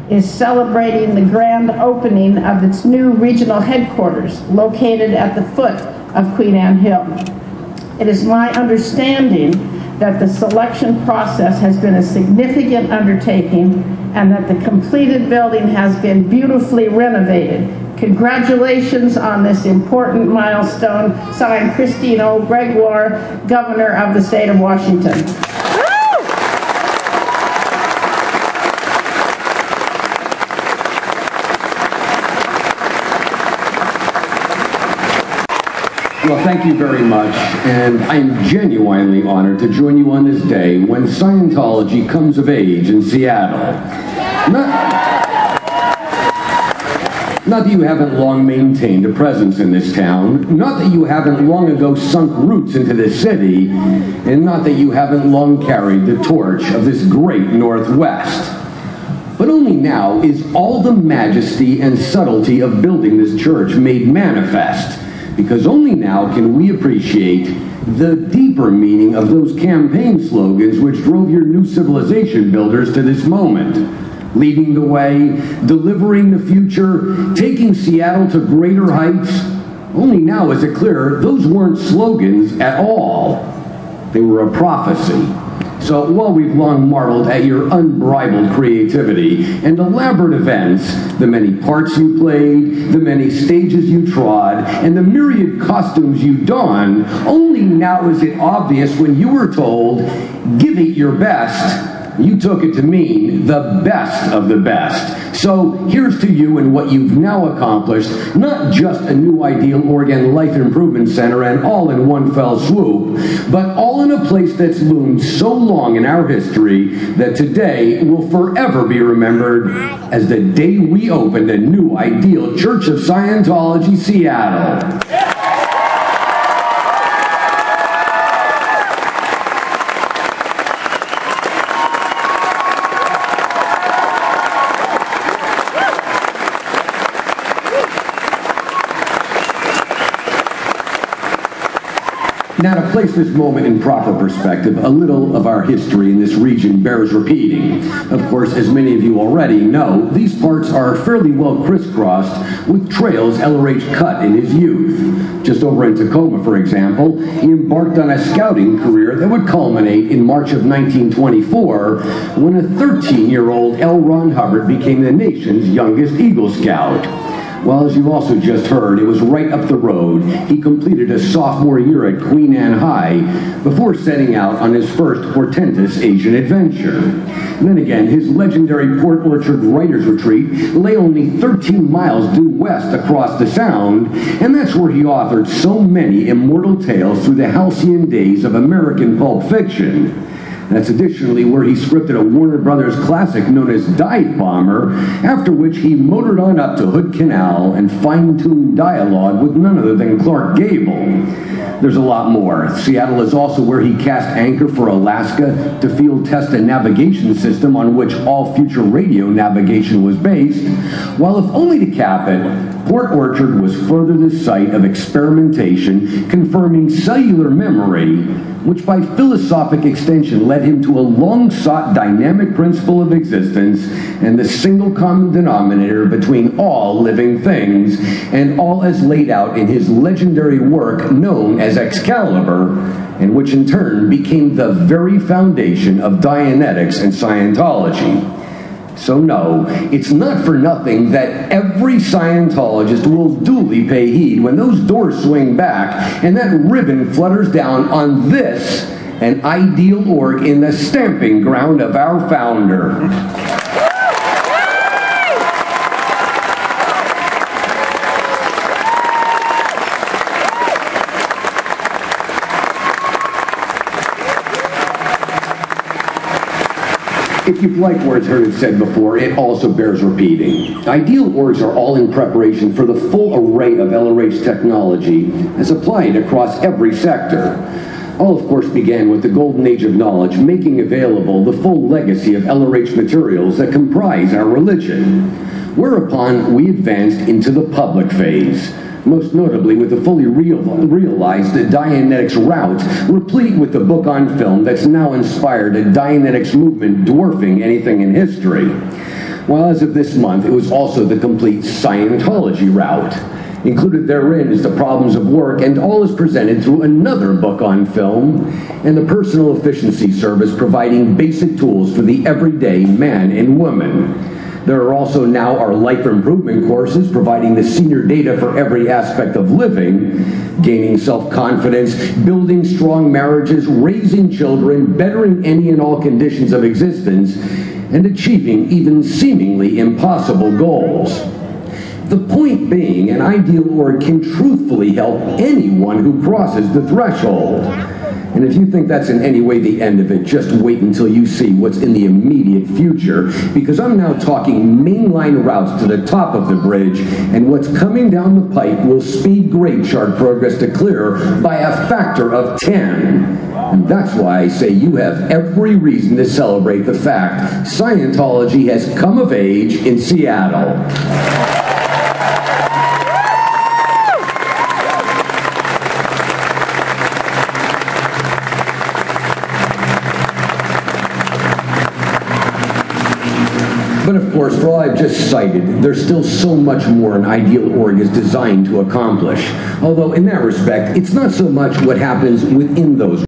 is celebrating the grand opening of its new regional headquarters located at the foot of Queen Anne Hill. It is my understanding that the selection process has been a significant undertaking and that the completed building has been beautifully renovated. Congratulations on this important milestone. Signed, Christine O. Gregoire, Governor of the State of Washington. Well, thank you very much, and I'm genuinely honored to join you on this day when Scientology comes of age in Seattle. Not that you haven't long maintained a presence in this town, not that you haven't long ago sunk roots into this city, and not that you haven't long carried the torch of this great Northwest. But only now is all the majesty and subtlety of building this church made manifest, because only now can we appreciate the deeper meaning of those campaign slogans which drove your new civilization builders to this moment. Leading the way, delivering the future, taking Seattle to greater heights. Only now is it clear those weren't slogans at all. They were a prophecy. So while we've long marveled at your unbridled creativity and elaborate events, the many parts you played, the many stages you trod, and the myriad costumes you donned, only now is it obvious when you were told, give it your best, you took it to mean the best of the best. So here's to you and what you've now accomplished, not just a new ideal Oregon Life Improvement Center and all in one fell swoop, but all in a place that's loomed so long in our history that today will forever be remembered as the day we opened a new ideal Church of Scientology, Seattle. Now, to place this moment in proper perspective, a little of our history in this region bears repeating. Of course, as many of you already know, these parts are fairly well crisscrossed with trails LRH cut in his youth. Just over in Tacoma, for example, he embarked on a scouting career that would culminate in March of 1924 when a 13-year-old L. Ron Hubbard became the nation's youngest Eagle Scout. Well, as you also just heard, it was right up the road. He completed a sophomore year at Queen Anne High before setting out on his first portentous Asian adventure. And then again, his legendary Port Orchard Writers Retreat lay only 13 miles due west across the Sound, and that's where he authored so many immortal tales through the halcyon days of American pulp fiction. That's additionally where he scripted a Warner Brothers classic known as Dive Bomber, after which he motored on up to Hood Canal and fine-tuned dialogue with none other than Clark Gable. There's a lot more. Seattle is also where he cast anchor for Alaska to field test a navigation system on which all future radio navigation was based, while if only to cap it, Port Orchard was further the site of experimentation confirming cellular memory, which by philosophic extension led him to a long-sought dynamic principle of existence and the single common denominator between all living things, and all as laid out in his legendary work known as Excalibur, and which in turn became the very foundation of Dianetics and Scientology. So no, it's not for nothing that every Scientologist will duly pay heed when those doors swing back and that ribbon flutters down on this, an ideal org in the stamping ground of our founder. If you've liked words heard and said before, it also bears repeating. Ideal orgs are all in preparation for the full array of LRH technology as applied across every sector. All, of course, began with the golden age of knowledge, making available the full legacy of LRH materials that comprise our religion. Whereupon we advanced into the public phase, most notably with the fully realized Dianetics route, replete with the book on film that's now inspired a Dianetics movement dwarfing anything in history. while as of this month, it was also the complete Scientology route. Included therein is the problems of work, and all is presented through another book on film, and the Personal Efficiency Service providing basic tools for the everyday man and woman. There are also now our life improvement courses providing the senior data for every aspect of living, gaining self-confidence, building strong marriages, raising children, bettering any and all conditions of existence, and achieving even seemingly impossible goals. The point being, an ideal org can truthfully help anyone who crosses the threshold. And if you think that's in any way the end of it, just wait until you see what's in the immediate future, because I'm now talking mainline routes to the top of the bridge, and what's coming down the pipe will speed grade chart progress to clear by a factor of 10. And that's why I say you have every reason to celebrate the fact Scientology has come of age in Seattle. But of course, for all I've just cited, there's still so much more an ideal org is designed to accomplish. Although in that respect, it's not so much what happens within those